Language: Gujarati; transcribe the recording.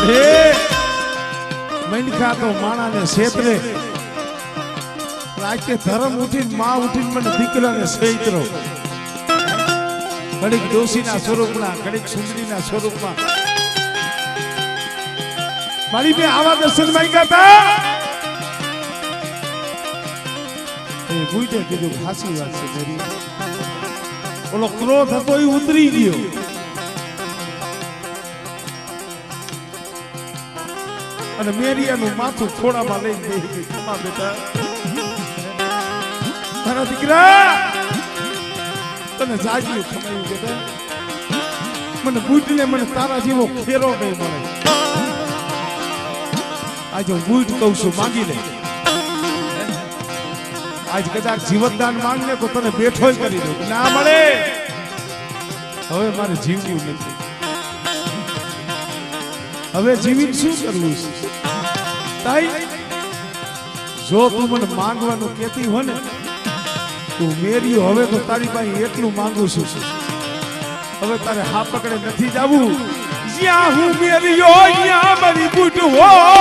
હે મનખા તો માણાને છેતરે આજે ધર્મ ઉઠીને માં ઉઠીને મને દીકરાને છેતરો ઘડીક ડોશીના સ્વરૂપના ઘડીક સુંદરીના સ્વરૂપમાં મારી બે આવા દર્શન માંગ્યા હતા એ ભૂજે કીધું ખાસી વાત છે મેરી ઓલો ક્રોધ હતો એ ઉતરી ગયો અને મેરિયાનું માથું થોડામાં લઈને બેસી ગઈ બેટા તારા દીકરા તને જાગ્યું ખમાયું બેટા મને બુટને મને તારા જેવો ખેરો નહીં મળે આજે હું બુટ કહું છું માંગી લે આજ કદાચ જીવતદાન માંગને તો તને બેઠો કરી દઉં ના મળે હવે મારે જીવવું નથી હવે જીવીને શું કરવું છે તાઈ જો તું મને માંગવાનું કહેતી હોય ને તું મેર્યું હવે તો તારી પાસે એટલું માંગુ છું હવે તારે હા પકડે નથી જવું જ્યાં હું મેર્યો ત્યાં મારી બુટ હોય